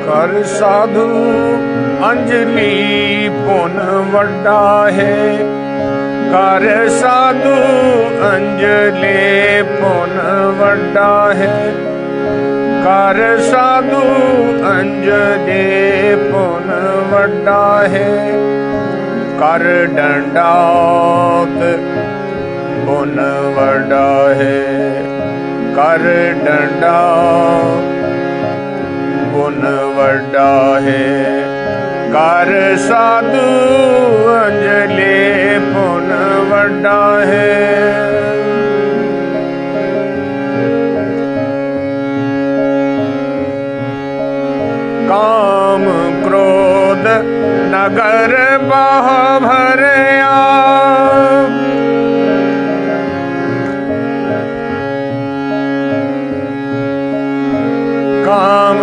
ਕਰ ਸਾਧੂ ਅੰਜਲੀ ਪੁਨ ਵੱਡਾ ਹੈ। ਕਰ ਸਾਧੂ ਅੰਜਲੀ ਪੁਨ ਵੱਡਾ ਹੈ। ਕਰ ਸਾਧੂ ਅੰਜਲੀ ਪੁਨ ਵੱਡਾ ਹੈ। ਕਰ ਡੰਡਾਉਤ ਪੁਨ ਵੱਡਾ ਹੈ। ਕਰ ਡੰਡਾਉਤ ਪੁਨ ਵੱਡਾ ਹੈ। ਕਰ ਸਾਧੂ ਅੰਜਲੀ ਪੁਨ ਵੱਡਾ ਹੈ। ਕਾਮ ਕ੍ਰੋਧ ਨਗਰ ਬਹੁ ਭਰਿਆ। ਕਾਮ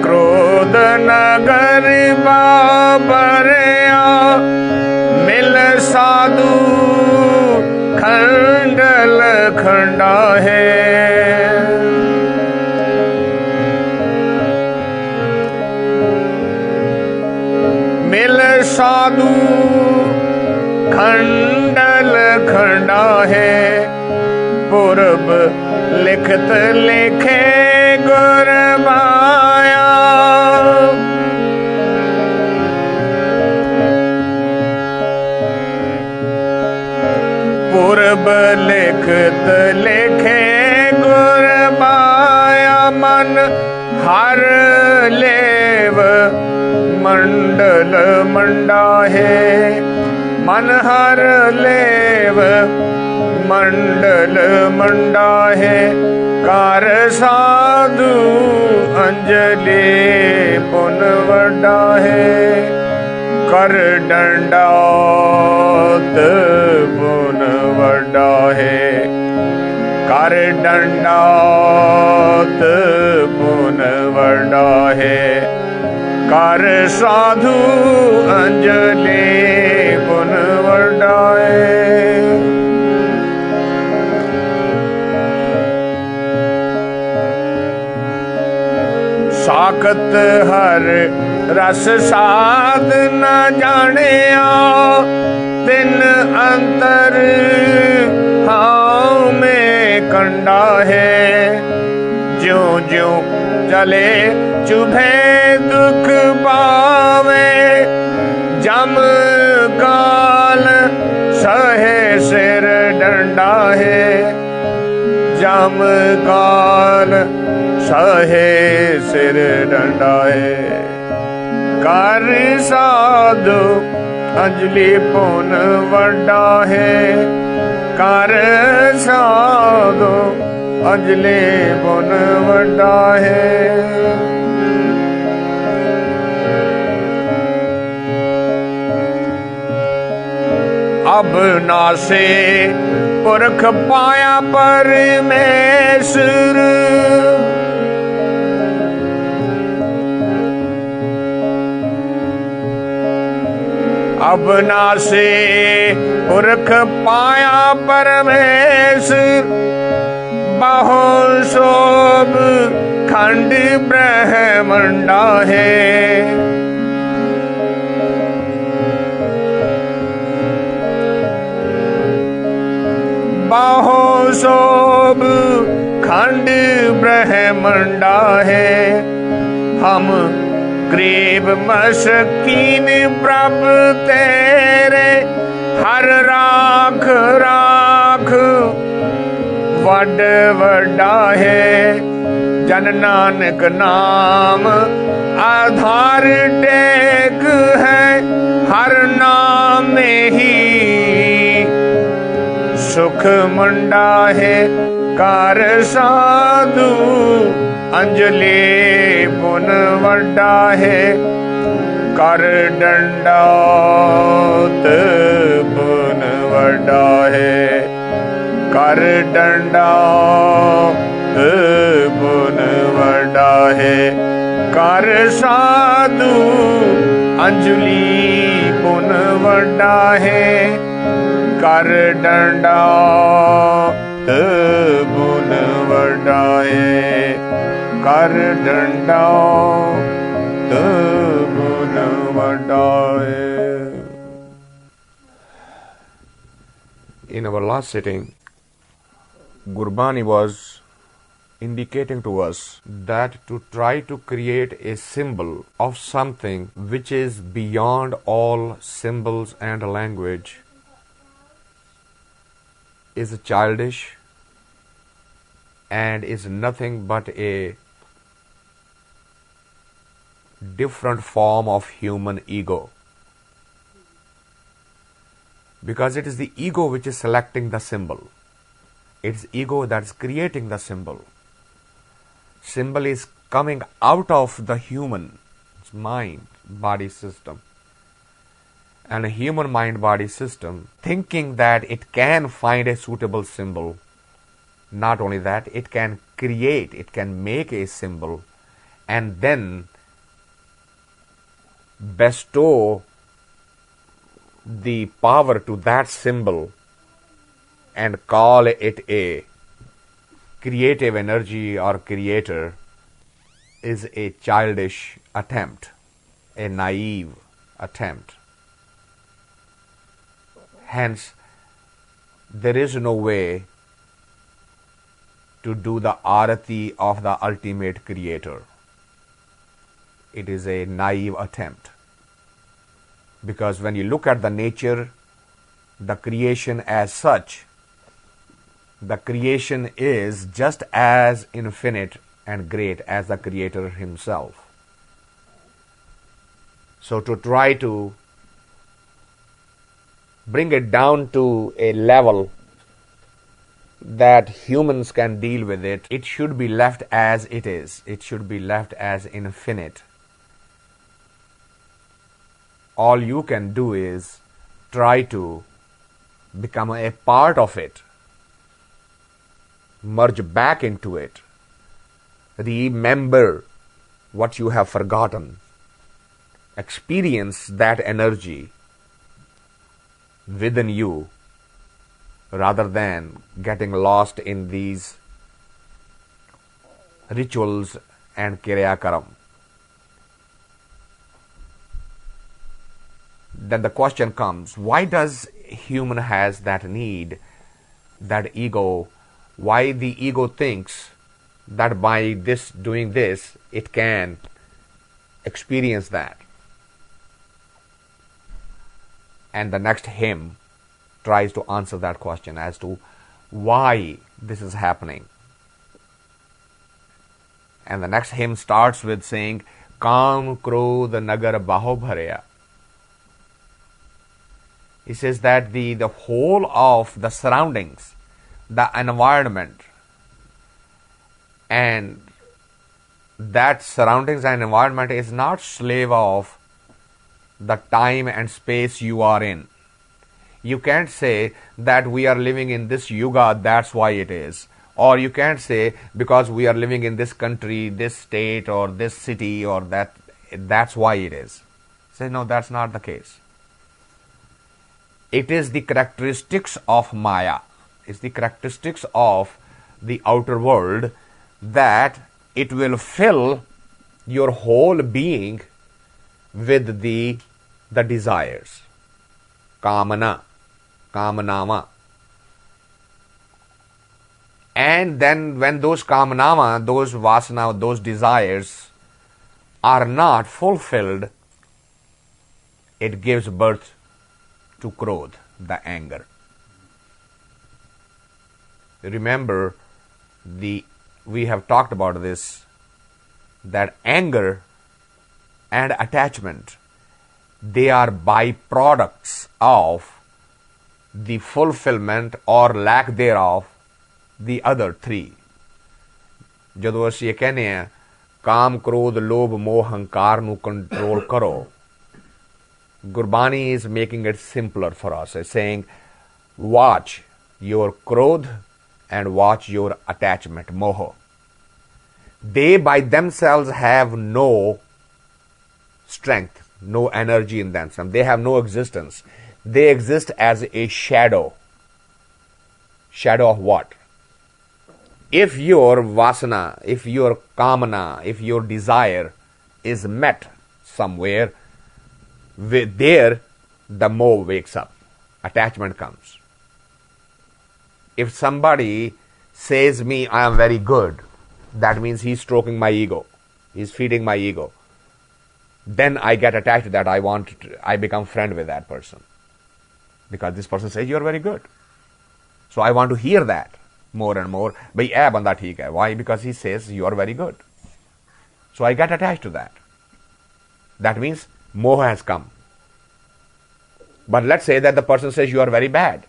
ਕ੍ਰੋਧ ਨਗਰ ਬਹੁ ਭਰਿਆ। ਮਿਲ ਸਾਧੂ ਖੰਡਲ ਖੰਡਾ ਹੈ। ਮਿਲ ਸਾਧੂ ਖੰਡਲ ਖੰਡਾ ਹੈ। ਪੁਰਬ ਲਿਖਤ ਲਿਖੇ ਗੁਰ ਮਾਇਆ। ਪੁਰਬ ਲਿਖਤ ਲਿਖੇ ਗੁਰ ਮਾਇਆ। ਮਨ ਹਰ ਲੇਵ ਮੰਡਲ ਮੰਡਾ ਹੈ। ਮਨ ਹਰ ਲੇਵ ਮੰਡਲ ਮੰਡਾ ਹੈ। ਕਰ ਸਾਧੂ ਅੰਜਲੀ ਪੁਨ ਵੱਡਾ ਹੈ। ਕਰ ਡੰਡਾਉਤ ਪੁਨ ਵੱਡਾ ਹੈ। ਕਰ ਡੰਡਾਉਤ ਪੁਨ ਵੱਡਾ ਹੈ। ਕਰ ਸਾਧੂ ਅੰਜਲੀ ਪੁਨ ਵੱਡਾ ਹੈ। ਸਾਖਤ ਹਰ ਰਸ ਸਾਧ ਨ ਜਾਣਿਆ। ਤਿਨ ਅੰਤਰ ਹਾਉ ਮੈਂ ਕੰਡਾ ਹੈ। ਜਿਉ ਜਿਉ ਚਲੇ ਚੁਭੇ ਦੁਖ ਪਾਵੇ। ਜਮ ਕਾਲ ਸਹੇ ਸਿਰ ਡੰਡਾ ਹੈ। ਜਮ ਕਾਲ ਸਹੇ ਸਿਰ ਡੰਡਾ ਹੈ। ਕਰ ਸਾਧੂ ਅੰਜਲੀ ਪੁਨ ਵੱਡਾ ਹੈ। ਕਰ ਸਾਧੂ ਅੰਜਲੀ ਪੁਨ ਵੱਡਾ ਹੈ। ਅਬ ਨਾਸੇ ਪੁਰਖ ਪਾਇਆ ਪਰਮੇਸ਼ਰ। ਅਬ ਨਾਸੇ ਪੁਰਖ ਪਾਇਆ ਪਰਮੇਸ਼ਰ। ਬਹੁ ਸੋਭ ਖੰਡ ਬ੍ਰਹਮੰਡਾ ਹੈ। ਬਹੁ ਸੋਭ ਖੰਡ ਬ੍ਰਹਮੰਡਾ ਹੈ। ਹਮ ਗਰੀਬ ਮਸਕੀਨ ਪ੍ਰਭ ਤੇਰੇ। ਹਰ ਰਾਖ ਰਾਖ ਵੱਡ ਵੱਡਾ ਹੈ। ਜਨ ਨਾਨਕ ਨਾਮ ਆਧਾਰ ਟੇਕ ਹੈ। ਹਰ ਨਾਮ ਹੀ ਸੁਖ ਮੰਡਾ ਹੈ। ਕਰ ਸਾਧੂ ਅੰਜਲੀ ਪੁਨ ਵੱਡਾ ਹੈ। ਕਰ ਡੰਡਾਉਤ ਪੁਨ ਵੱਡਾ ਹੈ। ਕਰ ਡੰਡਾਉਤ ਪੁਨ ਵੱਡਾ ਹੈ। ਕਰ ਸਾਧੂ ਅੰਜਲੀ ਪੁਨ ਵੱਡਾ ਹੈ। ਕਰ ਡੰਡਾਉਤ ਪੁਨ ਵੱਡਾ ਹੈ। ਕਰ ਡੰਡਾਉਤ last sitting, Gurbani was indicating to us that to try to create a symbol of something which is beyond all symbols and language is childish and is nothing but a different form of human ego. Because it is the ego which is selecting the symbol. It's ego that's creating the symbol. Symbol is coming out of the human mind body system, and a human mind body system thinking that it can find a suitable symbol. Not only that, it can create, it can make a symbol and then bestow the power to that symbol and call it a creative energy or creator is a childish attempt, a naive attempt. Hence, there is no way to do the arati of the ultimate creator. It is a naive attempt. Because when you look at the nature, the creation as such, the creation is just as infinite and great as the creator himself. So to try to bring it down to a level that humans can deal with it, it should be left as it is. It should be left as infinite. All you can do is try to become a part of it, merge back into it, remember what you have forgotten, experience that energy within you rather than getting lost in these rituals and kriya karam. Then the question comes, why does human has that need, that ego? Why the ego thinks that by this doing this, it can experience that? And the next hymn tries to answer that question as to why this is happening. And the next hymn starts with saying, Kaam, Karodh, Nagar, Bahu bharya. He says that the whole of the surroundings, the environment, and that surroundings and environment is not slave of the time and space you are in. You can't say that we are living in this yuga, that's why it is. Or you can't say because we are living in this country, this state, or this city, or that's why it is. Say, no, that's not the case. It is the characteristics of Maya. It's the characteristics of the outer world that it will fill your whole being with the desires. Kamana, Kamanama. And then when those Kamanama, those Vasana, those desires are not fulfilled, it gives birth to Karodh, the anger. Remember, we have talked about this, that anger and attachment, they are byproducts of the fulfillment or lack thereof the other three. ਜਦੋਂ ਅਸੀਂ ਇਹ ਕਹਿੰਦੇ ਹਾਂ ਕਾਮ ਕ੍ਰੋਧ ਲੋਭ ਮੋਹ ਹੰਕਾਰ ਨੂੰ ਕੰਟਰੋਲ ਕਰੋ, Gurbani is making it simpler for us. It's saying, watch your krodh and watch your attachment, moho. They by themselves have no strength, no energy in themselves. They have no existence. They exist as a shadow. Shadow of what? If your vasana, if your kamana, if your desire is met somewhere, there the moh wakes up, attachment comes. if somebody says me, I am very good, that means he's stroking my ego. He's feeding my ego. Then I get attached to that. I become friend with that person. Because this person says, you're very good. So I want to hear that more and more. Bhai, eh banda theek hai. Why? Because he says, you are very good. So I get attached to that. That means moha has come. But let's say that the person says, you are very bad.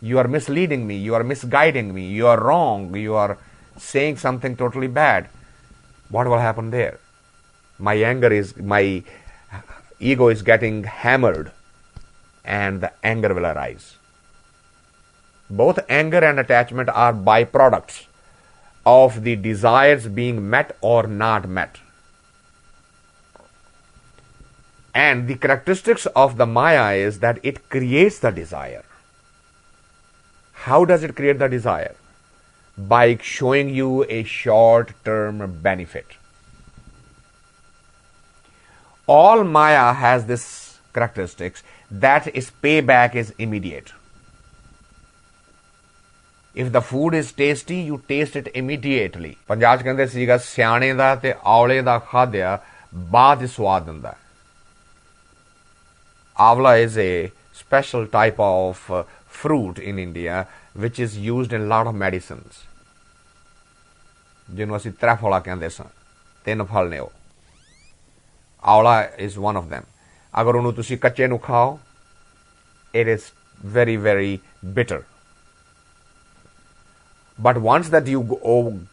You are misleading me. You are misguiding me. You are wrong. You are saying something totally bad. What will happen there? My ego is getting hammered, and the anger will arise. Both anger and attachment are byproducts of the desires being met or not met. And the characteristics of the Maya is that it creates the desire. How does it create the desire? By showing you a short-term benefit. All Maya has this characteristics that its payback is immediate. If the food is tasty, you taste it immediately. Punjab च कहंदे सीगा सियाणे दा ते औले दा खाद्या बाद स्वाद दिंदा. Avla is a special type of fruit in India which is used in a lot of medicines. ਜਿਹਨੂੰ ਅਸੀਂ त्रै फला कहंदे सां. ਤਿੰਨ फल ने ਉਹ. Avla is one of them. अगर ਉਹਨੂੰ ਤੁਸੀਂ ਕੱਚੇ ਨੂੰ ਖਾਓ, it is very, very bitter. But once that you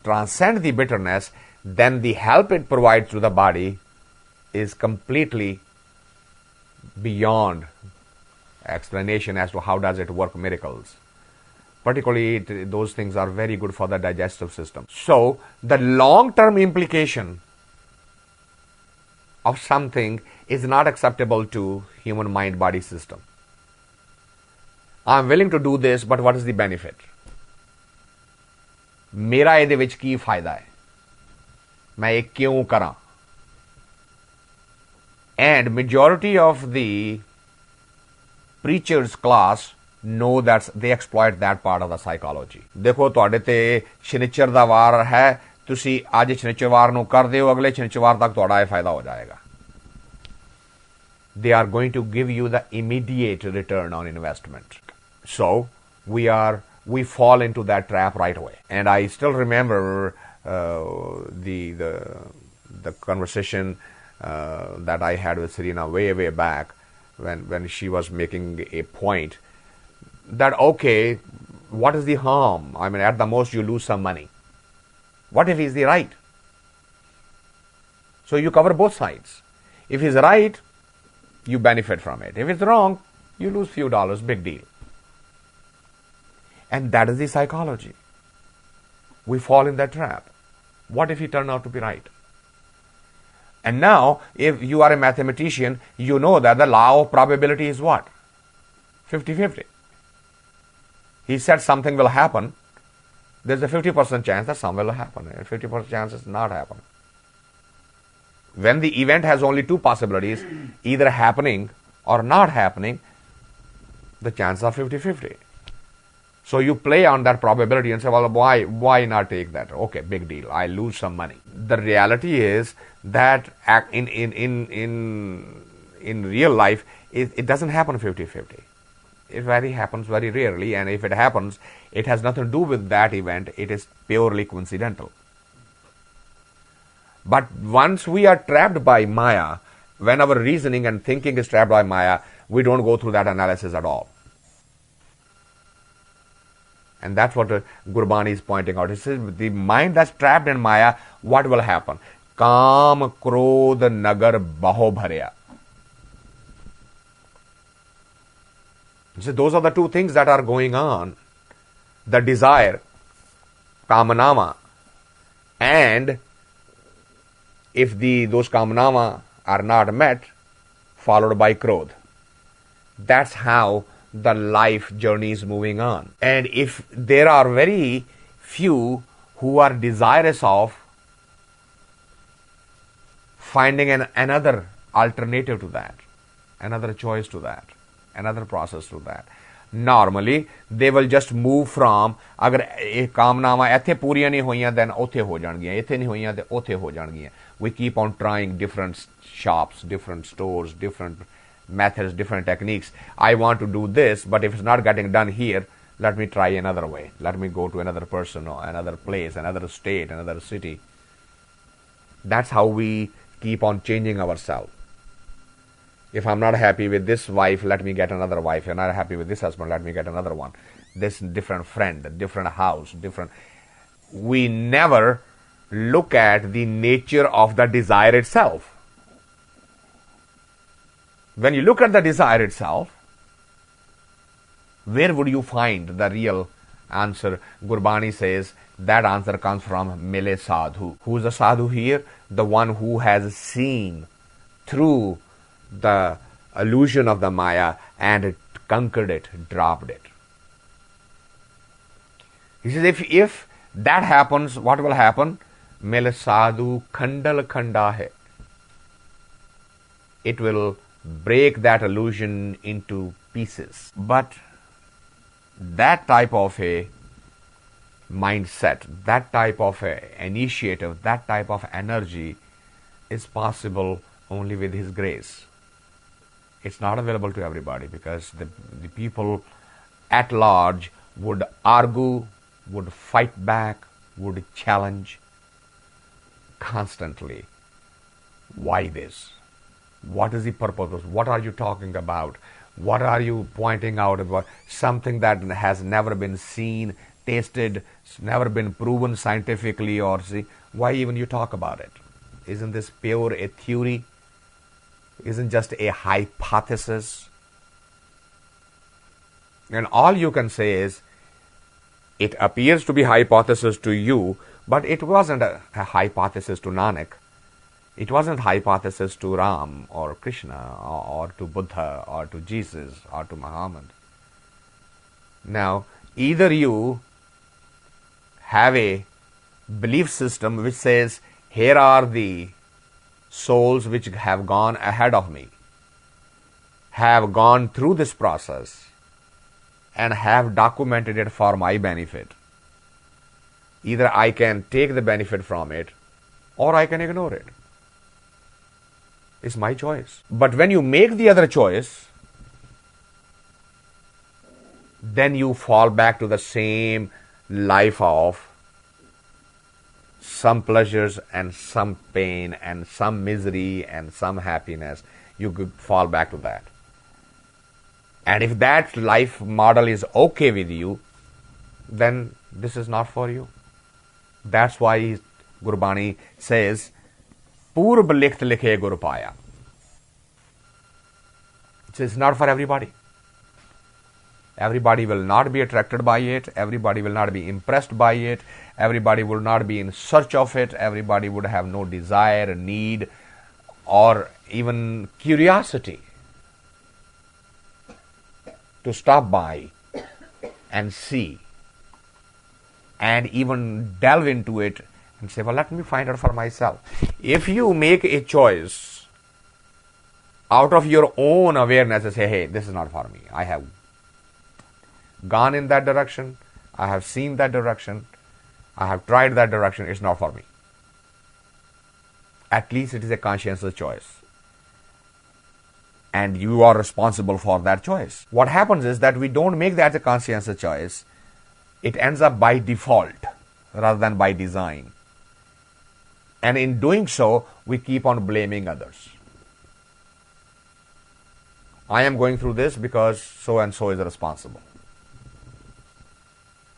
transcend the bitterness, then the help it provides to the body is completely beyond explanation as to how does it work miracles. Particularly, those things are very good for the digestive system. So, the long-term implication of something is not acceptable to human mind-body system. I'm willing to do this, but what is the benefit? मेरा ਇਹਦੇ ਵਿੱਚ ਕੀ फायदा है? मैं ये क्यों करा? And majority of the preachers class know that they exploit that part of the psychology. देखो ਤੁਹਾਡੇ ਤੇ ਸ਼ਨੀਚਰ ਦਾ ਵਾਰ ਹੈ, ਤੁਸੀਂ ਅੱਜ ਸ਼ਨੀਚਰਵਾਰ ਨੂੰ ਕਰ ਦਿਓ, ਅਗਲੇ ਸ਼ਨੀਚਰਵਾਰ ਤੱਕ ਤੁਹਾਡਾ ਇਹ ਫਾਇਦਾ ਹੋ ਜਾਏਗਾ. They are going to give you the immediate return on investment. So we fall into that trap right away. And I still remember the conversation that I had with Serena way back when she was making a point that, okay, what is the harm? I mean, at the most you lose some money. What if he's the right? So you cover both sides. If he's right, you benefit from it. If it's wrong, you lose few dollars, big deal. And that is the psychology. We fall in that trap. What if he turned out to be right? And now, if you are a mathematician, you know that the law of probability is what? 50-50. He said something will happen. There's a 50% chance that something will happen. And 50% chance is not happening. When the event has only two possibilities, either happening or not happening, the chances are 50-50. So you play on that probability and say, well, why not take that? Okay, big deal. I lose some money. The reality is that in real life, it doesn't happen 50-50. It happens very rarely, and if it happens, it has nothing to do with that event. It is purely coincidental. But once we are trapped by Maya, when our reasoning and thinking is trapped by Maya, we don't go through that analysis at all. And that's what Gurbani is pointing out. He says, the mind that's trapped in Maya, what will happen? Kaam, Karodh, Nagar, Bahu bharya. So those are the two things that are going on. The desire, Kamanama, and if those Kamanama are not met, followed by Karodh. That's how the life journey is moving on. And if there are very few who are desirous of finding another alternative to that, another choice to that, another process to that, Normally, they will just move from, अगर ਇਹ ਕਾਮਨਾਵਾਂ ਇੱਥੇ ਪੂਰੀਆਂ ਨਹੀਂ ਹੋਈਆਂ, then ਉੱਥੇ ਹੋ ਜਾਣਗੀਆਂ, ਇੱਥੇ ਨਹੀਂ ਹੋਈਆਂ ਤੇ ਉੱਥੇ ਹੋ ਜਾਣਗੀਆਂ. We keep on trying different shops, different stores, different methods, different techniques. I want to do this, but if it's not getting done here, let me try another way. Let me go to another person or another place, another state, another city. That's how we keep on changing ourselves. If I'm not happy with this wife, let me get another wife. If I'm not happy with this husband, let me get another one. This different friend, different house, different. We never look at the nature of the desire itself. When you look at the desire itself, where would you find the real answer? Gurbani says that answer comes from Mile Sadhu. Who is the sadhu here? The one who has seen through the illusion of the Maya and conquered it, dropped it. He says, if that happens, what will happen? Mile sadhu khandal khanda hai. It will break that illusion into pieces. But that type of a mindset, that type of a initiative, that type of energy is possible only with His grace. It's not available to everybody because the people at large would argue, would fight back, would challenge constantly. Why this? What is the purpose? What are you talking about? What are you pointing out about? Something that has never been seen, tasted, never been proven scientifically, or see, why even you talk about it? Isn't this pure a theory? Isn't just a hypothesis? And all you can say is, it appears to be hypothesis to you, but it wasn't a hypothesis to Nanak. It wasn't hypothesis to Ram or Krishna or to Buddha or to Jesus or to Muhammad. Now, either you have a belief system which says, here are the souls which have gone ahead of me, have gone through this process and have documented it for my benefit. Either I can take the benefit from it or I can ignore it. It's my choice. But when you make the other choice, then you fall back to the same life of some pleasures and some pain and some misery and some happiness. You could fall back to that. And if that life model is okay with you, then this is not for you. That's why Gurbani says, Purb likht likhe gur paya. It's not for everybody. Everybody will not be attracted by it. Everybody will not be impressed by it. Everybody will not be in search of it. Everybody would have no desire, need, or even curiosity to stop by and see and even delve into it and say, well, let me find out for myself. If you make a choice out of your own awareness and say, hey, this is not for me. I have gone in that direction. I have seen that direction. I have tried that direction. It's not for me. At least it is a conscientious choice. And you are responsible for that choice. What happens is that we don't make that a conscientious choice. It ends up by default rather than by design. And in doing so, we keep on blaming others. I am going through this because so and so is responsible.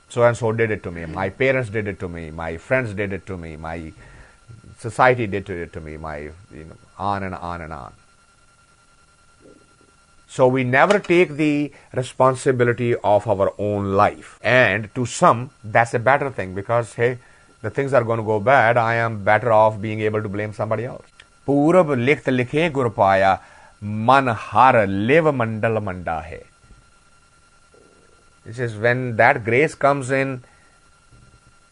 So and so did it to me. My parents did it to me. My friends did it to me. My society did it to me. On and on and on. So we never take the responsibility of our own life. And to some, that's a better thing because, hey, the things are going to go bad. I am better off being able to blame somebody else. Purab likht likhe gur paya, man har liv mandal manda hai. This is when that grace comes in,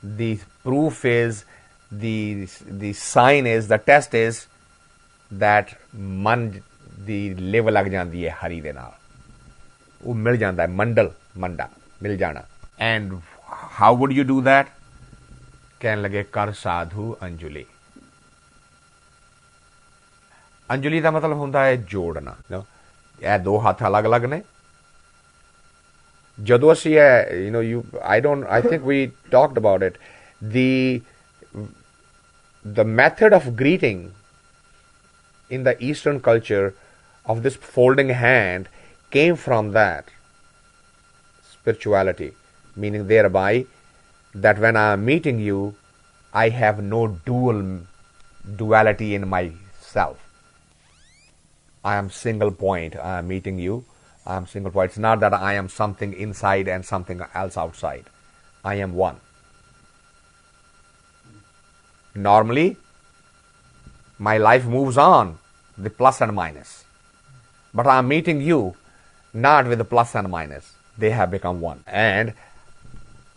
the proof is, the sign is, the test is that man the live lag jandi hai hari de naal. वो मिल जाता है, मंडल मंडा मिल जाना। And how would you do that? कहने लगे कर साधु अंजुली। अंजुली का मतलब होता है जोड़ना। ਇਹ ਦੋ ਹੱਥ ਅਲੱਗ ਅਲੱਗ ਨੇ। ਜਦੋਂ ਅਸੀਂ I think we talked about it, the method of greeting in the Eastern culture of this folding hand came from that spirituality, meaning thereby that when I am meeting you, I have no duality in myself. I am single point. I am meeting you. I am single point. It's not that I am something inside and something else outside. I am one. Normally, my life moves on with plus and minus. But I am meeting you not with the plus and minus. They have become one. And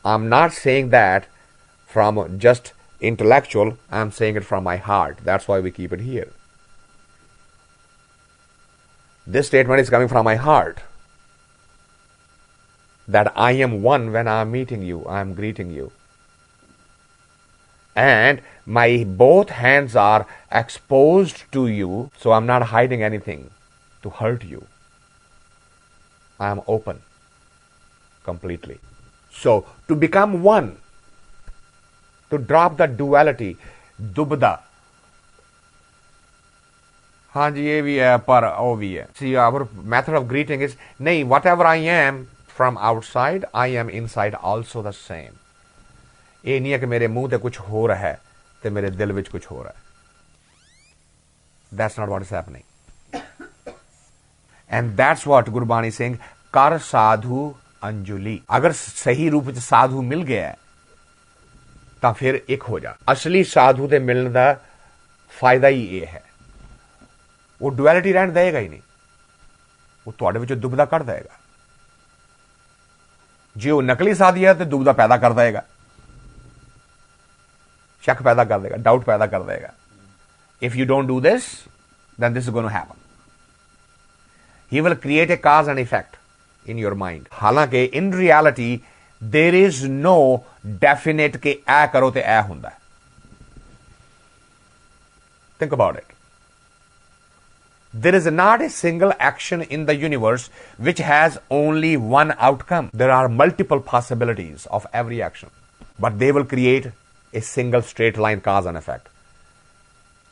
I'm not saying that from just intellectual. I'm saying it from my heart. That's why we keep it here. This statement is coming from my heart, that I am one when I am meeting you, I am greeting you. And my both hands are exposed to you, so I'm not hiding anything to hurt you. I am open completely. So, to become one, to drop the duality, dubda, हाँ जी ये भी है पर वो भी है। See, our method of greeting is नहीं, whatever I am from outside, I am inside also the same. ये नहीं है कि मेरे मुंह ते कुछ हो रहा है ते मेरे दिल विच कुछ हो रहा है. That's not what is happening. And that's what Gurbani is saying, कर साधु अंजुली. अगर सही रूप में साधु मिल गया है तो फिर एक हो जा. असली साधु दे मिलने दा फायदा ही ये है, वो डुअलिटी रहने देगा ही नहीं, वो तुहाडे विचों दुबदा कढ देगा. जे वो नकली साधी है तो दुबदा पैदा कर देगा, शक पैदा कर देगा, डाउट पैदा कर देगा. If you don't do this, then this is going to happen. He will create a cause and effect in your mind. हालांकि in reality there is no definite कि ऐ करो ते ऐ हुंदा है. Think about it. There is not a single action in the universe which has only one outcome. There are multiple possibilities of every action, but they will create a single straight line cause and effect.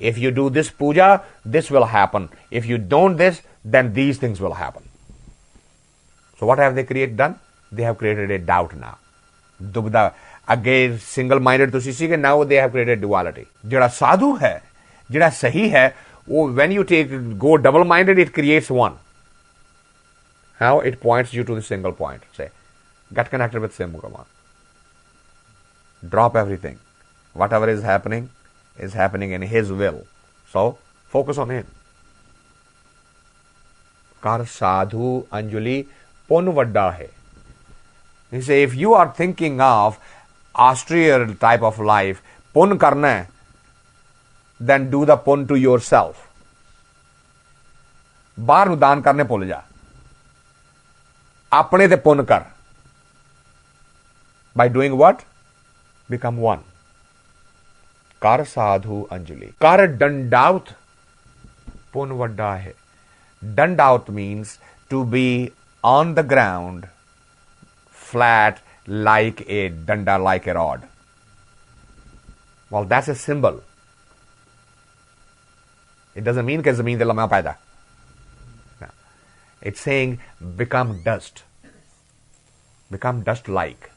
If you do this puja, this will happen. If you don't this, then these things will happen. So what have they done? They have created a doubt now. Dubda, again single-minded to see, now they have created duality. Jada sadhu hai, jada sahi hai, when you go double-minded, it creates one. How? It points you to the single point. Say, get connected with Sim Bhagavan. Drop everything. Whatever is happening in His will. So, focus on Him. Kar sadhu anjali pun vadda hai. He say, if you are thinking of austere type of life, pun karna hai, then do the pun to yourself. बाहर ਨੂੰ ਦਾਨ ਕਰਨੇ ਭੁੱਲ ਜਾ, ਆਪਣੇ ਤੇ ਪੁੰਨ ਕਰ. By doing what? Become one. ਕਰ ਸਾਧੂ ਅੰਜਲੀ. ਕਰ ਦੰਡਾਉਤ ਪੁੰਨ ਵੱਡਾ ਹੈ. Dandaut means to be on the ground, flat, like a danda, like a rod. Well, that's a symbol. It doesn't mean कि ज़मीन ते लम्हा पैदा. No. It's saying become dust. Become dust-like.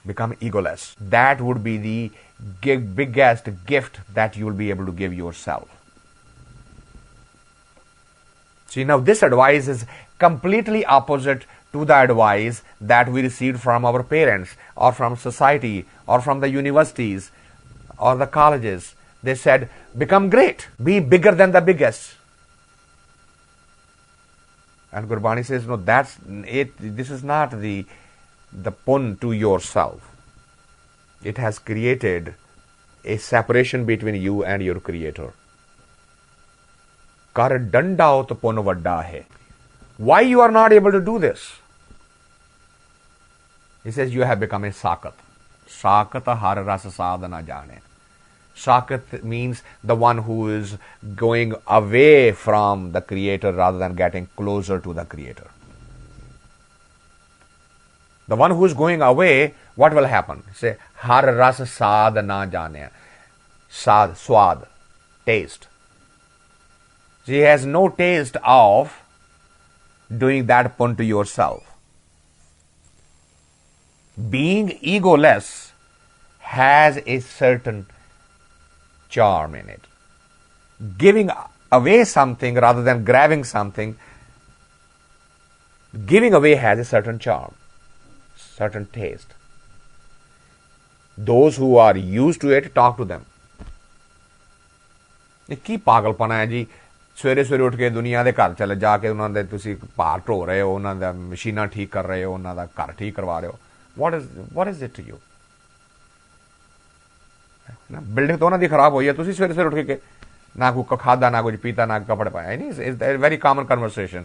Become egoless. That would be the biggest gift that you will be able to give yourself. See, now this advice is completely opposite to the advice that we received from our parents or from society or from the universities or the colleges. They said, become great, be bigger than the biggest. And Gurbani says, no, that's it. This is not the pun to yourself. It has created a separation between you and your creator. Kar dandaut pun vadda hai. Why you are not able to do this? He says you have become a sakat. Sakat har ras sadhana jane. Sakat means the one who is going away from the Creator rather than getting closer to the Creator. The one who is going away, what will happen? Say, har ras sadhana jane. Sad, swad, taste. She has no taste of doing that pun to yourself. Being egoless has a certain charm in it. Giving away something rather than grabbing something, giving away has a certain charm, certain taste. Those who are used to it, talk to them. ਇਹ ਕੀ ਪਾਗਲਪਨਾ ਹੈ ਜੀ, ਸਵੇਰੇ ਸਵੇਰੇ ਉੱਠ ਕੇ ਦੁਨੀਆ ਦੇ ਘਰ ਚਲੇ ਜਾ ਕੇ ਉਹਨਾਂ ਦੇ ਤੁਸੀਂ ਭਾਰ ਢੋ ਰਹੇ ਹੋ, ਉਹਨਾਂ ਦਾ ਮਸ਼ੀਨਾਂ ਠੀਕ ਕਰ ਰਹੇ ਹੋ, ਉਹਨਾਂ ਦਾ ਘਰ ਠੀਕ ਕਰਵਾ ਰਹੇ ਹੋ. what is it to you? Building ਤਾਂ ਉਹਨਾਂ ਦੀ ਖਰਾਬ ਹੋਈ ਹੈ, ਤੁਸੀਂ ਸਵੇਰੇ ਸਵੇਰੇ ਉੱਠ ਕੇ ਨਾ ਕੋਈ ਖਾਦਾ, ਨਾ ਕੁਝ ਪੀਤਾ, ਨਾ ਕੱਪੜੇ ਪਾਏ. It's a very common conversation.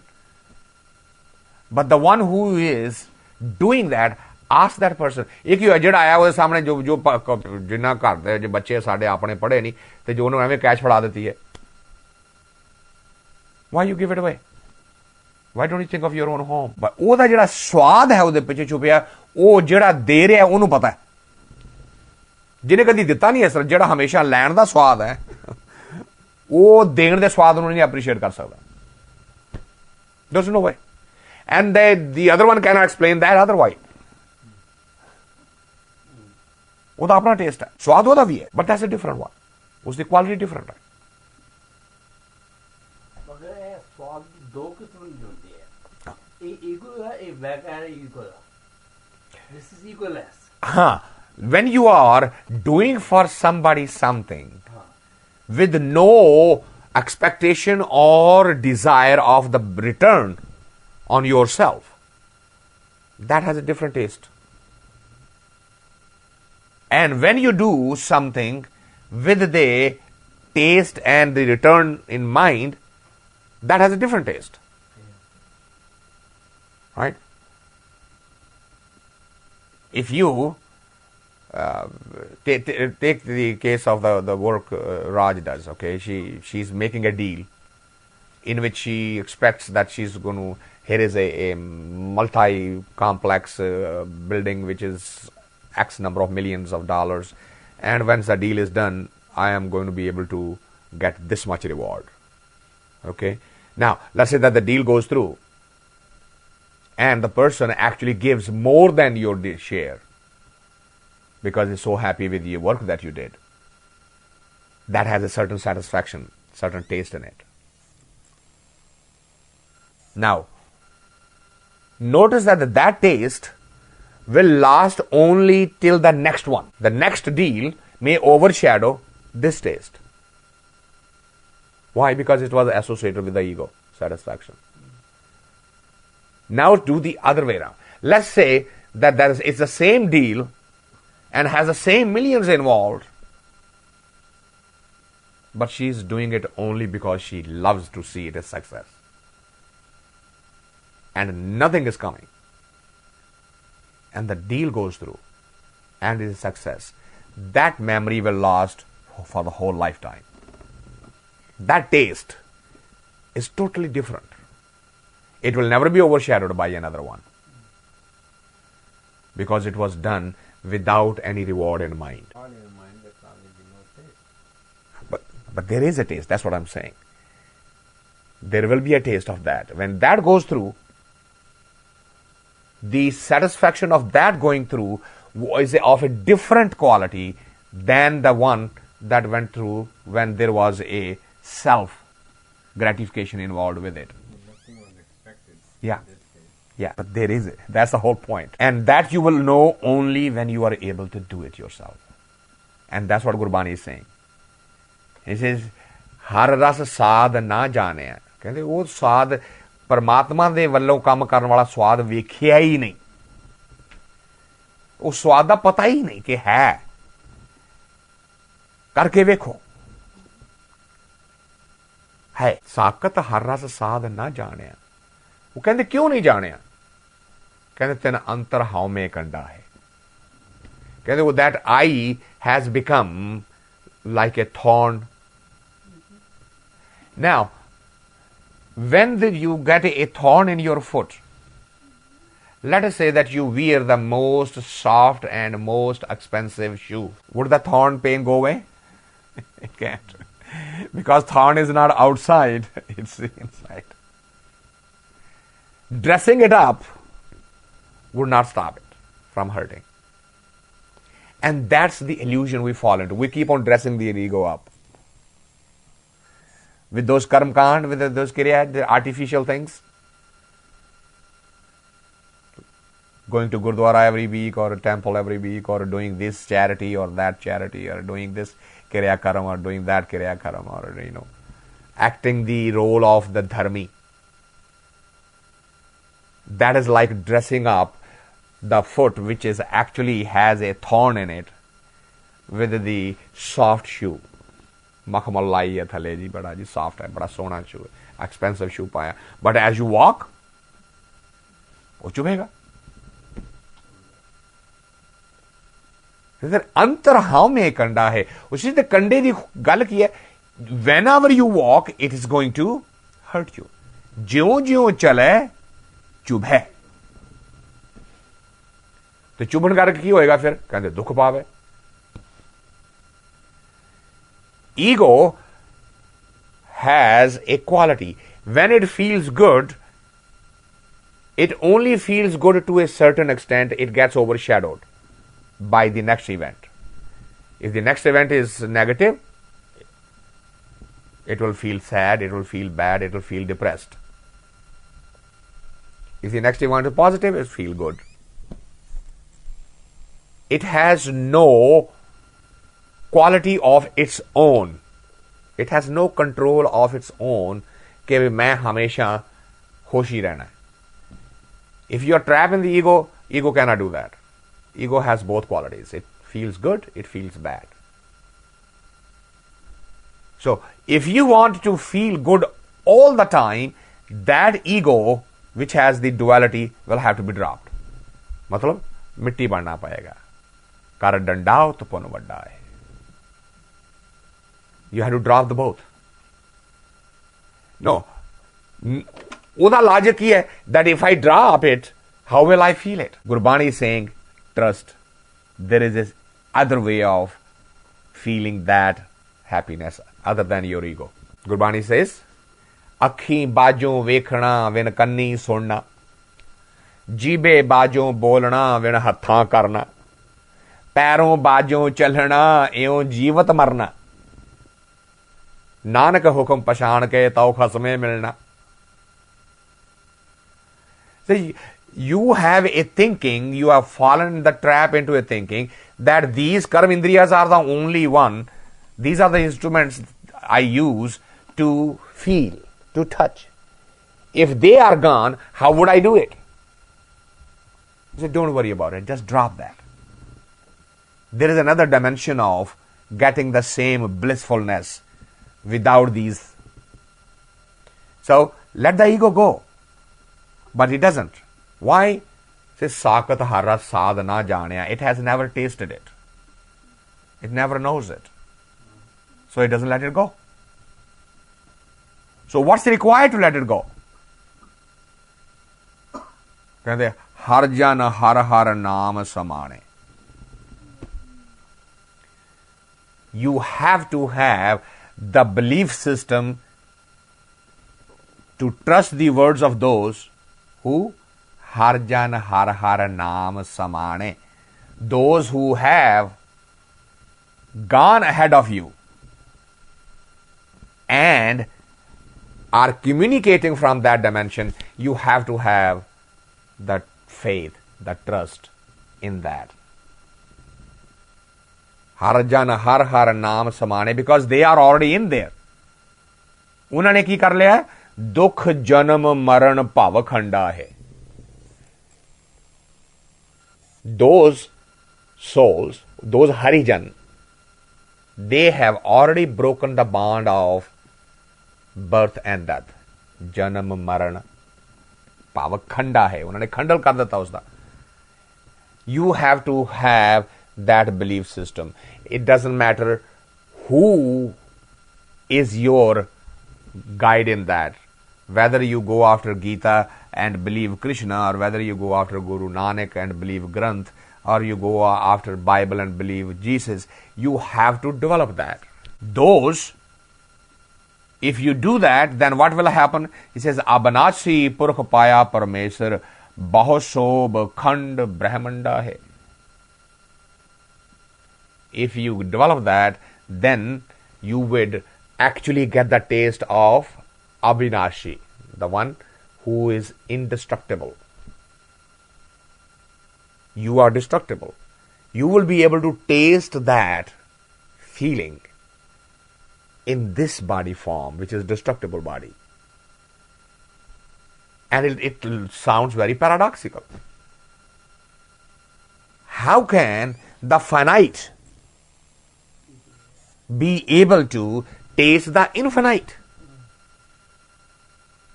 But the one who is doing that, ask that person. ਇੱਕ ਹੀ ਜਿਹੜਾ ਆਇਆ ਉਹਦੇ ਸਾਹਮਣੇ ਜੋ ਜਿੰਨਾ ਘਰ ਦੇ ਜੇ ਬੱਚੇ ਸਾਡੇ ਆਪਣੇ ਪੜ੍ਹੇ ਨਹੀਂ ਤੇ ਜੋ ਉਹਨੂੰ ਐਵੇਂ ਕੈਸ਼ ਫੜਾ ਦਿੱਤੀ ਹੈ. Why you give it away? Why don't you think of your own home? But ਉਹਦਾ ਜਿਹੜਾ ਸਵਾਦ ਹੈ ਉਹਦੇ ਪਿੱਛੇ ਛੁਪਿਆ, ਉਹ ਜਿਹੜਾ ਦੇ ਰਿਹਾ ਉਹਨੂੰ ਪਤਾ ਹੈ. ਜਿਹਨੇ ਕਦੀ ਦਿੱਤਾ ਨਹੀਂ ਇਸ ਤਰ੍ਹਾਂ, ਜਿਹੜਾ ਹਮੇਸ਼ਾ ਲੈਣ ਦਾ ਸਵਾਦ ਹੈ, ਉਹ ਦੇਣ ਦੇ ਸਵਾਦ ਨੂੰ ਨਹੀਂ ਐਪਰੀਸ਼ੀਏਟ ਕਰ ਸਕਦਾ. There's no way. And the other one cannot explain that otherwise. ਉਹਦਾ ਆਪਣਾ ਟੇਸਟ ਹੈ, ਸਵਾਦ ਉਹਦਾ ਵੀ ਹੈ, but that's a different one. ਉਸਦੀ ਕੁਆਲਿਟੀ ਡਿਫਰੈਂਟ ਹੈ. ਮਗਰ ਇਹ ਸਵਾਦ ਦੋ ਕਿਸਮ ਦੀ ਹੁੰਦੀ ਹੈ, ਇਹ ਈਗੋ ਹੈ, ਇਹ ਵੈਗਾਰ ਈਗੋ ਹੈ. This is egoless. ਹਾਂ, when you are doing for somebody something with no expectation or desire of the return on yourself, that has a different taste. And when you do something with the taste and the return in mind, that has a different taste. Right? If you take the case of the work Raj does, okay, she's making a deal in which she expects that she's going to, here is a multi-complex building which is X number of millions of dollars, and once the deal is done, I am going to be able to get this much reward. Okay, now let's say that the deal goes through and the person actually gives more than your share because he's so happy with the work that you did. That has a certain satisfaction, certain taste in it. Now, notice that taste will last only till the next one. The next deal may overshadow this taste. Why? Because it was associated with the ego satisfaction. Now do the other way around. Let's say that it's the same deal and has the same millions involved, but she's doing it only because she loves to see it as success. And nothing is coming. And the deal goes through and is a success. That memory will last for the whole lifetime. That taste is totally different. It will never be overshadowed by another one because it was done without any reward in mind. But there is a taste. That's what I'm saying. There will be a taste of that. When that goes through, the satisfaction of that going through is of a different quality than the one that went through when there was a self gratification involved with it. Nothing was expected. Yeah. Yeah, but there is it. That's the whole point. And that you will know only when you are able to do it yourself. And that's what Gurbani is saying. He says, har ras saad na jane. ਕਹਿੰਦੇ ਉਹ ਸਵਾਦ ਪਰਮਾਤਮਾ ਦੇ ਵੱਲੋਂ ਕੰਮ ਕਰਨ ਵਾਲਾ ਸਵਾਦ ਵੇਖਿਆ ਹੀ ਨਹੀਂ. ਉਹ ਸਵਾਦ ਦਾ ਪਤਾ ਹੀ ਨਹੀਂ ਕਿ ਹੈ. ਕਰਕੇ ਵੇਖੋ. ਹੈ ਸਾਕਤ ਹਰ ਰਸ ਸਾਧ ਨਾ ਜਾਣਿਆ. वो कहते क्यों नहीं जाने? कहते तेन अंतर हाउमे कंडा है। कहते वो that I has become like a thorn. Now when did you get a thorn in your foot? Let us say that you wear the most soft and most expensive shoe. Would the thorn pain go away? It can't. Because thorn is not outside, it's inside. Dressing it up would not stop it from hurting. And that's the illusion we fall into. We keep on dressing the ego up. With those karm kand, with those kriya, the artificial things. Going to Gurdwara every week or a temple every week or doing this charity or that charity or doing this kriya karma or doing that kriya karma or, acting the role of the dharmi. That is like dressing up the foot which is actually has a thorn in it with the soft shoe. मखमल लाई है थले जी, बड़ा जी soft है, बड़ा सोना शू है, expensive शू पाया, but as you walk वो चुभेगा। अंतर हाव में कंडा है, उसी ने कंडे की गल की है। Whenever you walk it is going to hurt you. ज्यों ज्यों चले चुभे, तो चुभन करके की होएगा फिर? कहते दुख पावे। Ego has a quality. When it feels good, it only feels good to a certain extent. It gets overshadowed by the next event. If the next event is negative, it will feel sad, it will feel bad, it will feel depressed. If the next event is positive, it will feel good. It has no quality of its own. It has no control of its own कि मैं हमेशा खुश ही रहना है. If you are trapped in the ego, ego cannot do that. Ego has both qualities. It feels good, it feels bad. So, if you want to feel good all the time, that ego which has the duality will have to be dropped. मतलब मिट्टी बनना पड़ेगा. कर डंडाओ तो पुन वड्डा है. You have to drop the both. No. Uda logic is that if I drop it, how will I feel it? Gurbani is saying, trust. There is this other way of feeling that happiness other than your ego. Gurbani says, Akhi bajo vekhna vin kanni sunna. Jibe bajo bolna vin hatha karna. Pairon bajo chalna eon jeevat marna. Nanak हुक्म पछाण के तो खसमे मिलना. So you have a thinking, you have fallen in the trap into a thinking that these karma indriyas are the only one, these are the instruments I use to feel, to touch. If they are gone, how would I do it? So don't worry about it, just drop that. There is another dimension of getting the same blissfulness without these. So let the ego go. But it doesn't. Why? Says Sakat Hara Sadhana Janya. It has never tasted it. It never knows it. So it doesn't let it go. So what's required to let it go? कहते हर जन हर हर नाम समाने. You have to have the belief system to trust the words of those who har jan har har naam samane, those who have gone ahead of you and are communicating from that dimension. You have to have that faith, that trust in that. हर जन हर हर नाम समाने, because they are already in there. उन्होंने की कर लिया है? दुख जन्म मरण भव खंडा है. Those souls, those Harijan, they have already broken the bond of birth and death. Janam marana. पावखंडा है, उन्होंने खंडल कर दिता उसका. You have to have that belief system. It doesn't matter who is your guide in that. Whether you go after Gita and believe Krishna, or whether you go after Guru Nanak and believe Granth, or you go after Bible and believe Jesus, you have to develop that. Those, if you do that, then what will happen? He says, Abanachi Purkh Paya Parameswar Bahu Sob Khand Brahmanda hai. If you develop that, then you would actually get the taste of Abhinashi, the one who is indestructible. You are destructible. You will be able to taste that feeling in this body form, which is destructible body. And it sounds very paradoxical. How can the finite be able to taste the infinite?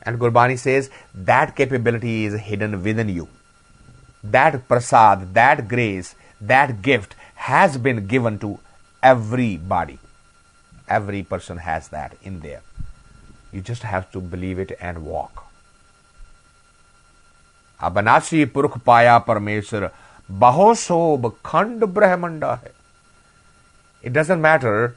And Gurbani says that capability is hidden within you. That prasad, that grace, that gift has been given to everybody. Every person has that in there. You just have to believe it and walk. Abanashi Purkh Paya Parameswar Bahu Sob Khand Brahmanda hai. It doesn't matter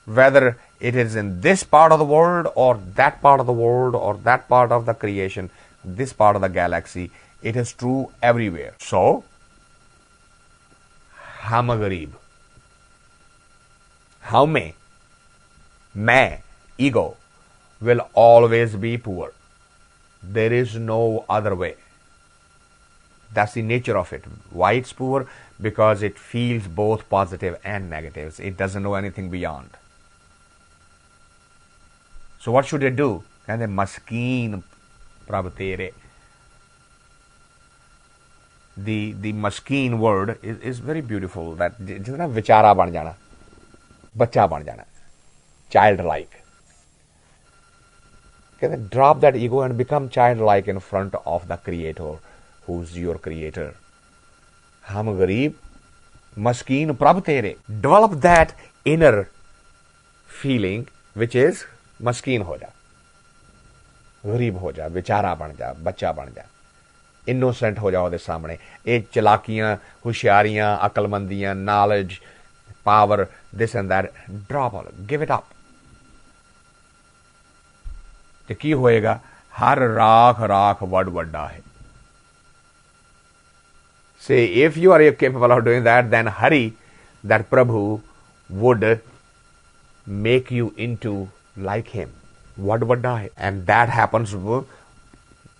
whether it is in this part of the world or that part of the world or that part of the creation, this part of the galaxy. It is true everywhere. So, hum garib. How may? Main, ego, will always be poor. There is no other way. That's the nature of it. Why it's poor? Because it feels both positive and negatives. It doesn't know anything beyond. So what should it do? Kehande maskeen prabh tere. The maskeen word is very beautiful. That jitna vichara ban jana, bacha ban jana, childlike. Kehande drop that ego and become childlike in front of the Creator, who's your Creator. Hum garib, maskeen prabh tere. Develop that inner feeling, which is मस्कीन हो जा, गरीब हो जा, बेचारा बन जा, बच्चा बन जा, इनोसेंट हो जाओ दे सामने. ये चलाकियां, होशियारियां, अकलमंदियां, knowledge, power, this and that, drop all, give it up. तो की होएगा? हर राख राख वड वड्डा है. Say, if you are capable of doing that, then Hari, that Prabhu, would make you into like him. What would die? And that happens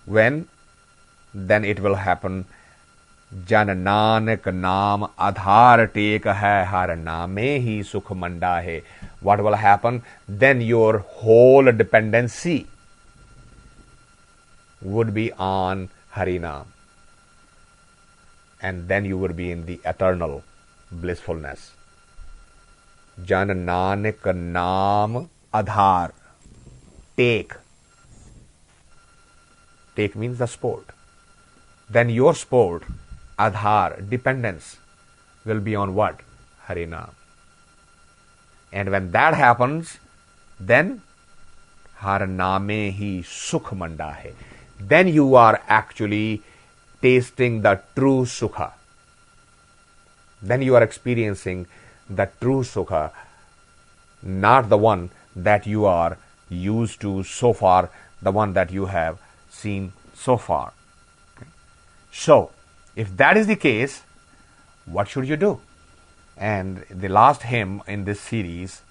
when? Then it will happen. Jan Nanak Naam Adhar Tek hai, har naame hi sukh manda hai. What will happen? Then your whole dependency would be on Harinam. And then you would be in the eternal blissfulness. Jan Nanak Naam Adhar. Take means the sport. Then your sport, Adhar, dependence, will be on what? Harinam. And when that happens, then Har Name Hi Sukh Manda Hai. Then you are actually tasting the true Sukha. Then you are experiencing the true Sukha, not the one that you are used to so far, the one that you have seen so far. Okay. So, if that is the case, what should you do? And the last hymn in this series,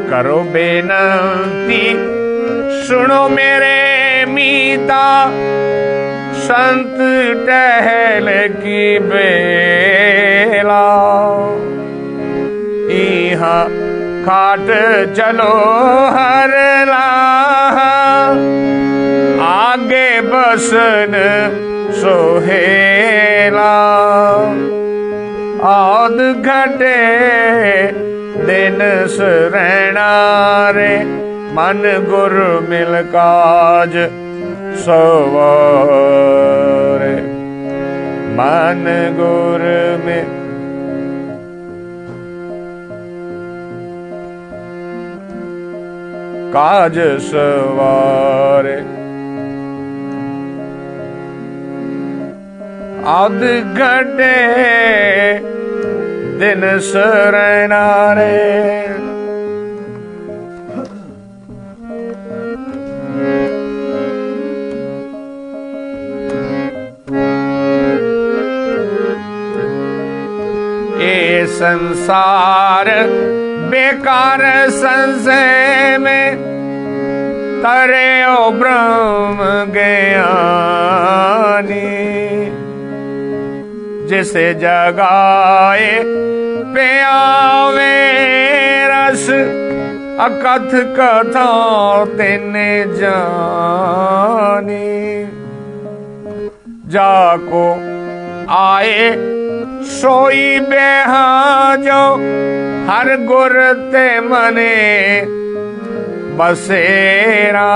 Karo benanti suno mere mita संत टहल की बेला इहा खाट चलो हर लाहा आगे बसन सोहेला औद घटे दिन सरैना रे मन गुर मिल काज सवारे मन गुर में काज सवारे आद घटे दिन सरैना रे ये संसार बेकार संशय में तरे ओ ब्रह्म ज्ञानी जिसे जगाए प्यावे रस अकथ कथा तेने जानी जाको आए सोई बेहा जो हर गुर ते मने बसेरा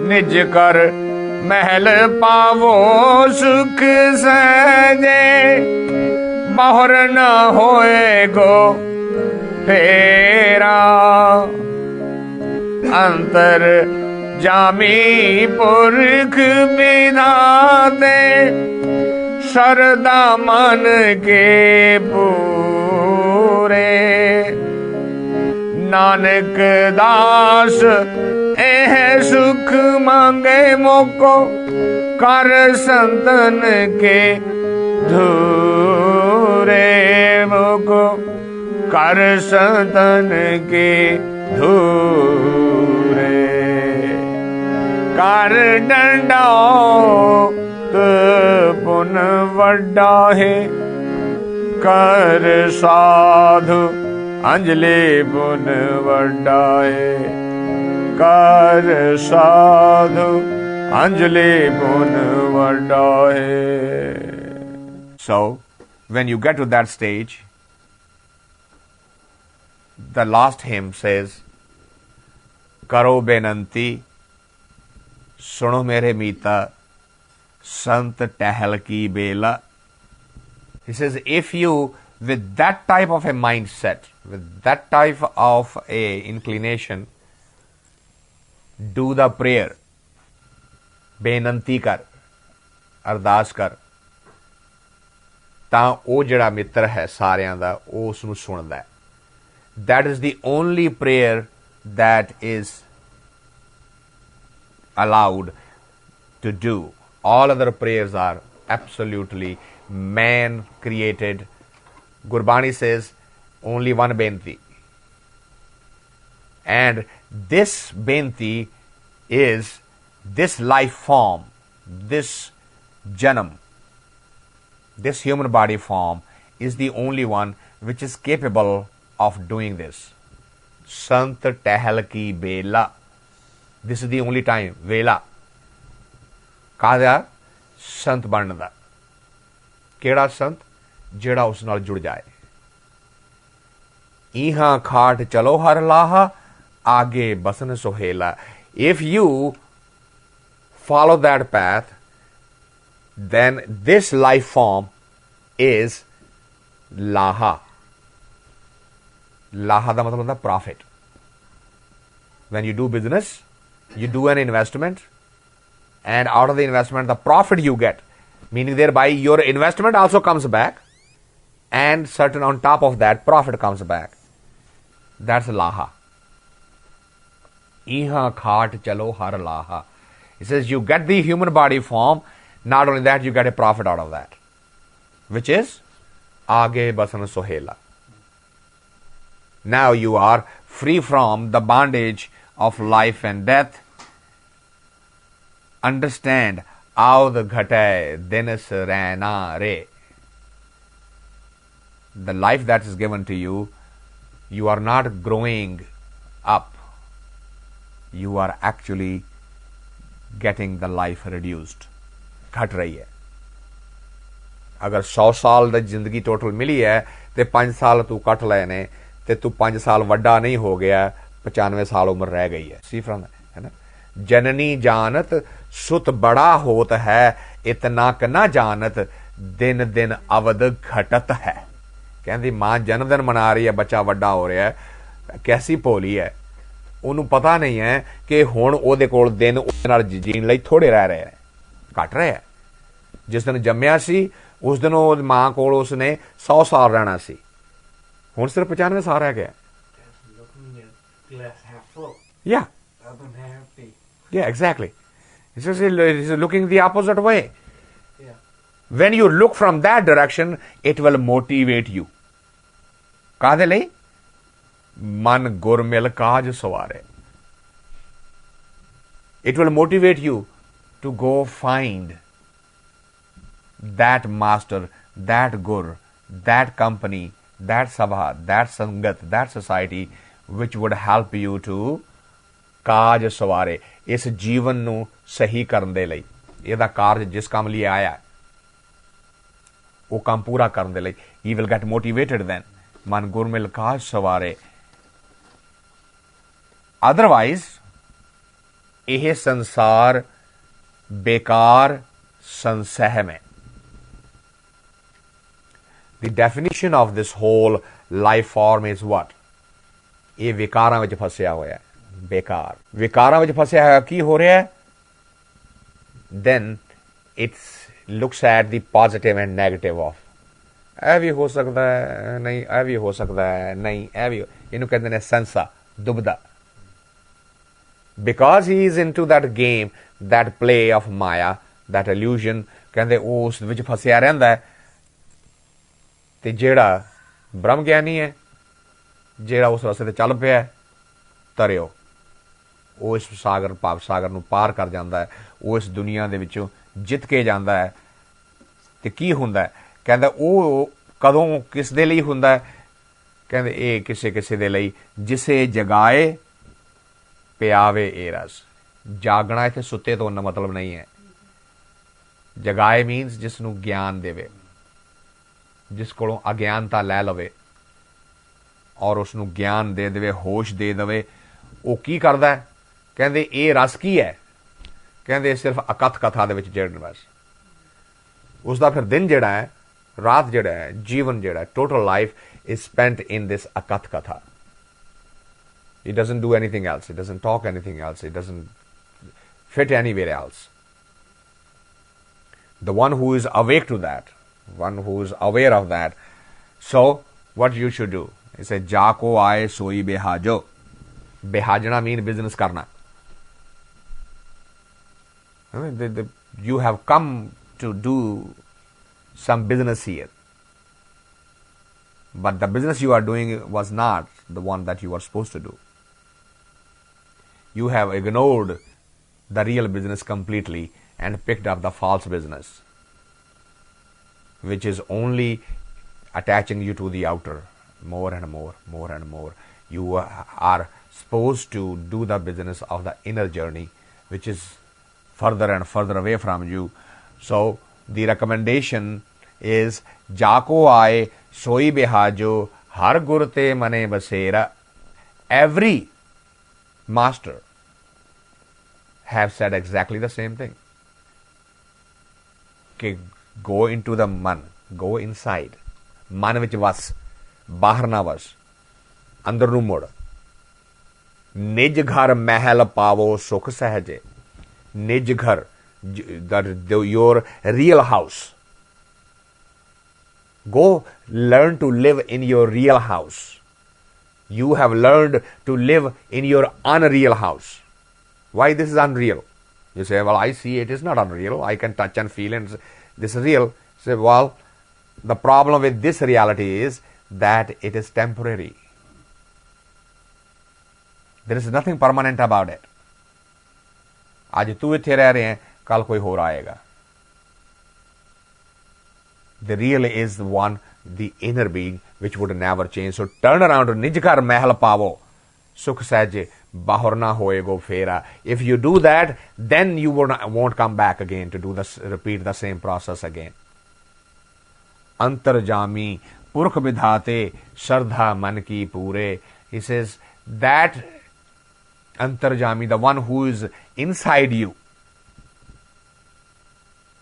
निज कर महल पावो सुख सजे बाहर न होए गो फेरा अंतर जामी पुरख विधाते शरदा मन के पूरे नानक दास एह सुख मांगे मोको कर संतन के धूरे मोको कर संतन के धूरे कर डंडा पुन वड्डा है कर साधु अंजलि पुन वड्डा है कर साधु अंजलि पुन वड्डा है. So when you get to that stage, the last hymn says करो बेनंती सुनो मेरे मीता संत टहल की बेला. He says if you with that type of a mindset, with that type of a inclination, do the prayer, ਬੇਨੰਤੀ ਕਰ ਅਰਦਾਸ ਕਰ ਤਾਂ ਉਹ ਜਿਹੜਾ ਮਿੱਤਰ ਹੈ ਸਾਰਿਆਂ ਦਾ ਉਹ ਉਸ ਨੂੰ ਸੁਣਦਾ ਹੈ. That is the only prayer that is allowed to do. All other prayers are absolutely man created. Gurbani says only one benti, and this benti is this life form, this janam, this human body form is the only one which is capable of doing this. Sant tahal ki bela, this is the only time. Vela ਕਾਹਦਾ ਸੰਤ ਬਣਨ ਦਾ. ਕਿਹੜਾ ਸੰਤ? ਜਿਹੜਾ ਉਸ ਨਾਲ ਜੁੜ ਜਾਏ. ਇਹਾਂ ਖਾਟ ਚਲੋ ਹਰ ਲਾਹਾ ਆਗੇ ਬਸਨ ਸੁਹੇਲਾ. If you follow that path, then this life form is laha. Laha ਦਾ ਮਤਲਬ ਹੁੰਦਾ profit. When you do business, you do an investment, and out of the investment the profit you get, meaning thereby your investment also comes back, and certain on top of that profit comes back. That's laha. Iha khaat chalo har laha. It says you get the human body form, not only that you get a profit out of that, which is aage basan sohela. Now you are free from the bondage of life and death. Understand aud ghate dinas rana re. The life that is given to you, you are not growing up. You are actually getting the life reduced. घट रही है. अगर 100 साल दी जिंदगी total मिली है ਤੇ 5 ਸਾਲ ਤੂੰ ਕੱਟ ਲਏ ਨੇ ਤੇ ਤੂੰ 5 ਸਾਲ ਵੱਡਾ ਨਹੀਂ ਹੋ ਗਿਆ, 95 ਸਾਲ ਉਮਰ ਰਹਿ ਗਈ है। सी फ्रॉम है ना, जननी जानत सुत बड़ा होत है, इतना क ना जानत दिन दिन अवध घटत है। कहती मां जन्मदिन मना रही है, बच्चा वड्डा हो रहा है, कैसी भोली है, ਉਹਨੂੰ ਪਤਾ ਨਹੀਂ ਹੈ ਕਿ ਹੁਣ ਉਹਦੇ ਕੋਲ ਦਿਨ ਉਹਦੇ ਨਾਲ ਜੀਣ ਲਈ ਥੋੜੇ ਰਹਿ ਰਹੇ ਹੈ, ਘਟ ਰਹੇ ਹੈ। ਜਿਸ ਦਿਨ ਜੰਮਿਆ ਸੀ ਉਸ ਦਿਨ ਉਹ ਮਾਂ ਕੋਲ ਉਸਨੇ 100 ਸਾਲ ਰਹਿਣਾ ਸੀ, ਹੁਣ ਸਿਰਫ 95 ਸਾਲ ਰਹਿ ਗਿਆ। Yeah. Yeah, exactly. It's looking the opposite way. Yeah. When you look from that direction, it will motivate you. ਕਾਹਦੇ ਲਈ? ਮਨ ਗੁਰ ਮਿਲ ਕਾਜ ਸਵਾਰੇ। It will motivate you to go find that master, that gur, that company, that sabha, that sangat, that society which would help you to ਕਾਜ ਸਵਾਰੇ, ਇਸ ਜੀਵਨ ਨੂੰ ਸਹੀ ਕਰਨ ਦੇ ਲਈ। ਇਹਦਾ ਕਾਰਜ ਜਿਸ ਕੰਮ ਲਈ ਆਇਆ ਉਹ ਕੰਮ ਪੂਰਾ ਕਰਨ ਦੇ ਲਈ। He will get motivated then. ਮਨ ਗੁਰ ਮਿਲ ਕਾਜ ਸਵਾਰੇ। ਅਦਰਵਾਈਜ਼ ਇਹ ਸੰਸਾਰ ਬੇਕਾਰ ਸੰਸਹਿਮ ਹੈ। The definition of this whole life form is what? ਇਹ ਵਿਕਾਰਾਂ ਵਿੱਚ ਫਸਿਆ ਹੋਇਆ ਹੈ। ਬੇਕਾਰ ਵਿਕਾਰਾਂ ਵਿੱਚ ਫਸਿਆ ਹੋਇਆ ਕੀ ਹੋ ਰਿਹਾ ਹੈ? Then it looks at the positive and negative of, ਇਹ ਵੀ ਹੋ ਸਕਦਾ ਹੈ, ਨਹੀਂ ਇਹ ਵੀ ਹੋ ਸਕਦਾ ਹੈ, ਨਹੀਂ ਇਹ ਵੀ, ਇਹਨੂੰ ਕਹਿੰਦੇ ਨੇ ਸੰਸਾ, ਦੁਬਦਾ। Because he is into that game, that play of Maya, that illusion, ਕਹਿੰਦੇ ਉਹ ਉਸ ਵਿੱਚ ਫਸਿਆ ਰਹਿੰਦਾ ਹੈ। ਤੇ ਜਿਹੜਾ ਬ੍ਰਹਮ ਗਿਆਨੀ ਹੈ, ਜਿਹੜਾ ਉਸ ਰਸਤੇ ਤੇ ਚੱਲ ਪਿਆ ਤਰਿਓ, ਉਹ ਇਸ ਸਾਗਰ ਭਾਵ ਸਾਗਰ ਨੂੰ ਪਾਰ ਕਰ ਜਾਂਦਾ ਹੈ, ਉਹ ਇਸ ਦੁਨੀਆ ਦੇ ਵਿੱਚੋਂ ਜਿੱਤ ਕੇ ਜਾਂਦਾ ਹੈ। ਤੇ ਕੀ ਹੁੰਦਾ ਹੈ? ਕਹਿੰਦਾ ਉਹ ਕਦੋਂ ਕਿਸ ਦੇ ਲਈ ਹੁੰਦਾ ਹੈ? ਕਹਿੰਦੇ ਇਹ ਕਿਸੇ ਕਿਸੇ ਦੇ ਲਈ ਜਿਸੇ ਜਗਾਏ ਪਿਆਵੇ ਇਹ ਰਸ। ਜਾਗਣਾ ਇੱਥੇ ਸੁੱਤੇ ਤੋਂ ਮਤਲਬ ਨਹੀਂ ਹੈ। ਜਗਾਏ ਮੀਨਸ ਜਿਸ ਨੂੰ ਗਿਆਨ ਦੇਵੇ, ਜਿਸ ਕੋਲੋਂ ਅਗਿਆਨਤਾ ਲੈ ਲਵੇ ਔਰ ਉਸ ਨੂੰ ਗਿਆਨ ਦੇ ਦੇਵੇ, ਹੋਸ਼ ਦੇ ਦੇਵੇ। ਉਹ ਕੀ ਕਰਦਾ ਹੈ? ਕਹਿੰਦੇ ਇਹ ਰਸ ਕੀ ਹੈ? ਕਹਿੰਦੇ ਸਿਰਫ ਅਕਥ ਕਥਾ ਦੇ ਵਿੱਚ ਜੜਨ ਬਸ। ਉਸ ਦਾ ਫਿਰ ਦਿਨ ਜਿਹੜਾ ਹੈ, ਰਾਤ ਜਿਹੜਾ ਹੈ, ਜੀਵਨ ਜਿਹੜਾ, ਟੋਟਲ ਲਾਈਫ ਇਜ਼ ਸਪੈਂਟ ਇਨ ਦਿਸ ਅਕਥ ਕਥਾ। He doesn't do anything else. He doesn't talk anything else. He doesn't fit anywhere else. The one who is awake to that, one who is aware of that. So, what you should do? He said, "Jako aaye soi behajo." Behajna means business karna. You have come to do some business here. But the business you are doing was not the one that you were supposed to do. You have ignored the real business completely and picked up the false business, which is only attaching you to the outer more and more, more and more. You are supposed to do the business of the inner journey, which is further and further away from you. So the recommendation is Jako aaye soi behajo, har gur te mane basera. Every master have said exactly the same thing. कि go into the man, go inside. मन ਵਿੱਚ ਵਸ, ਬਾਹਰ ਨਾ ਵਸ, ਅੰਦਰ ਨੂੰ ਮੁੜ। ਨਿਜ ਘਰ ਮਹਿਲ ਪਾਵੋ ਸੁਖ ਸਹਜੇ। ਨਿਜ ਘਰ, your real house. Go learn to live in your real house. You have learned to live in your unreal house. Why this is unreal? You say, well, I see it is not unreal. I can touch and feel and this is real. Say, well, the problem with this reality is that it is temporary. There is nothing permanent about it. आज तू इत्थे रह रहे हैं, कल कोई और आएगा. The real is the one, the inner being, which would never change. So turn around, निज घर महल पावो, सुख सहजे, बाहर ना होएगो फेरा. If you do that, then you won't come back again to do this, repeat the same process again. अंतर्जामी पुरख विधाते श्रद्धा मन की पूरे. He says that antarjami, the one who is inside you,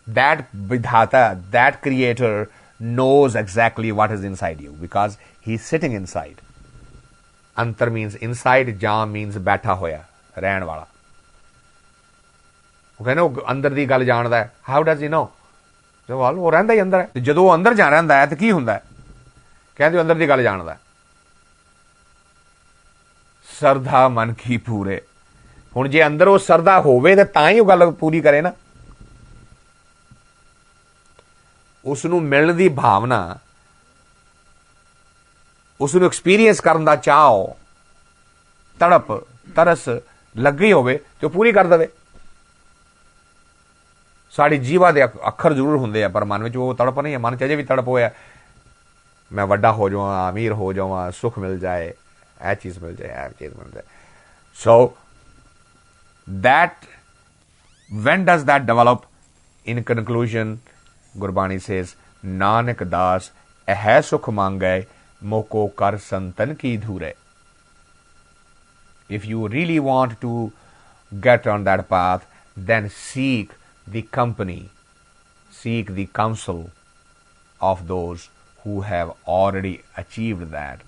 that vidhata, that creator knows exactly what is inside you because he is sitting inside. Antar means inside, jam means बैठा होया, रहन वाला. ਉਹ ਕਹਿੰਦੇ ਉਹ ਅੰਦਰ ਦੀ ਗੱਲ ਜਾਣਦਾ ਹੈ. How does he know? ਸਵਾਲ ਉਹ ਰਹਿੰਦਾ ਹੀ ਅੰਦਰ ਹੈ. ਜਦੋਂ ਉਹ ਅੰਦਰ ਜਾ ਰਹਿੰਦਾ ਹੈ ਤੇ ਕੀ ਹੁੰਦਾ ਹੈ? ਕਹਿੰਦੇ ਅੰਦਰ ਦੀ ਗੱਲ ਜਾਣਦਾ. ਸਰਦਾ ਮਨ ਕੀ ਪੂਰੇ. ਹੁਣ ਜੇ ਅੰਦਰ ਉਹ ਸਰਦਾ ਹੋਵੇ ਤੇ ਤਾਂ ਹੀ ਉਹ ਗੱਲ ਪੂਰੀ ਕਰੇ ਨਾ. ਉਸ ਨੂੰ ਮਿਲਣ ਦੀ ਭਾਵਨਾ, ਉਸ ਨੂੰ ਐਕਸਪੀਰੀਅੰਸ ਕਰਨ ਦਾ ਚਾਅ, ਤੜਪ, ਤਰਸ ਲੱਗੀ ਹੋਵੇ ਤੇ ਉਹ ਪੂਰੀ ਕਰ ਦੇਵੇ. ਸਾਡੀ ਜੀਵਾ ਦੇ ਅੱਖਰ ਜ਼ਰੂਰ ਹੁੰਦੇ ਆ ਪਰ ਮਨ ਵਿੱਚ ਉਹ ਤੜਪ ਨਹੀਂ ਹੈ. ਮਨ 'ਚ ਅਜੇ ਵੀ ਤੜਪ ਹੋਇਆ, ਮੈਂ ਵੱਡਾ ਹੋ ਜਾਵਾਂ, ਅਮੀਰ ਹੋ ਜਾਵਾਂ, ਸੁੱਖ ਮਿਲ ਜਾਏ, ਇਹ ਚੀਜ਼ ਮਿਲ ਜਾਏ, ਇਹ ਚੀਜ਼ ਮਿਲ ਜਾਏ. ਸੋ that, when does that develop? In conclusion, Gurbani says, Nanak Das eh sukh mangay moko kar santan ki dhure. If you really want to get on that path, then seek the company, seek the counsel of those who have already achieved that.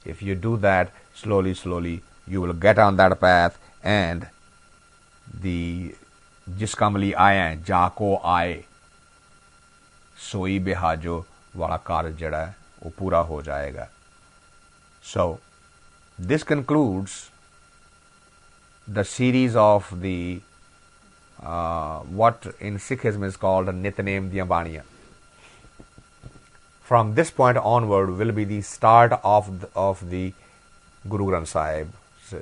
If you do that, slowly, slowly, you will get on that path and the जिस काम लिए आए हैं जाको आए सोई बेहाजो वाला कार्य जड़ा है वो पूरा हो जाएगा. So this concludes the series of the what in Sikhism is called Nitnem Diyan Baniyan. From this point onward will be the start of the Guru Granth Sahib's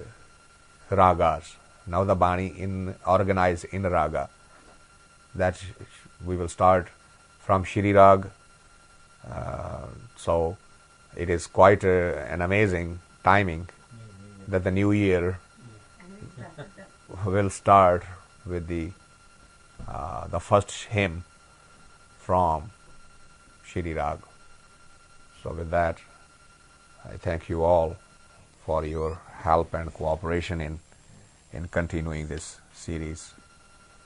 ragas. Now the Bani organized in raga. That we will start from Shri Rag. So it is quite an amazing timing that the new year will start with the first hymn from Shri Rag. So with that, I thank you all for your help and cooperation in continuing this series.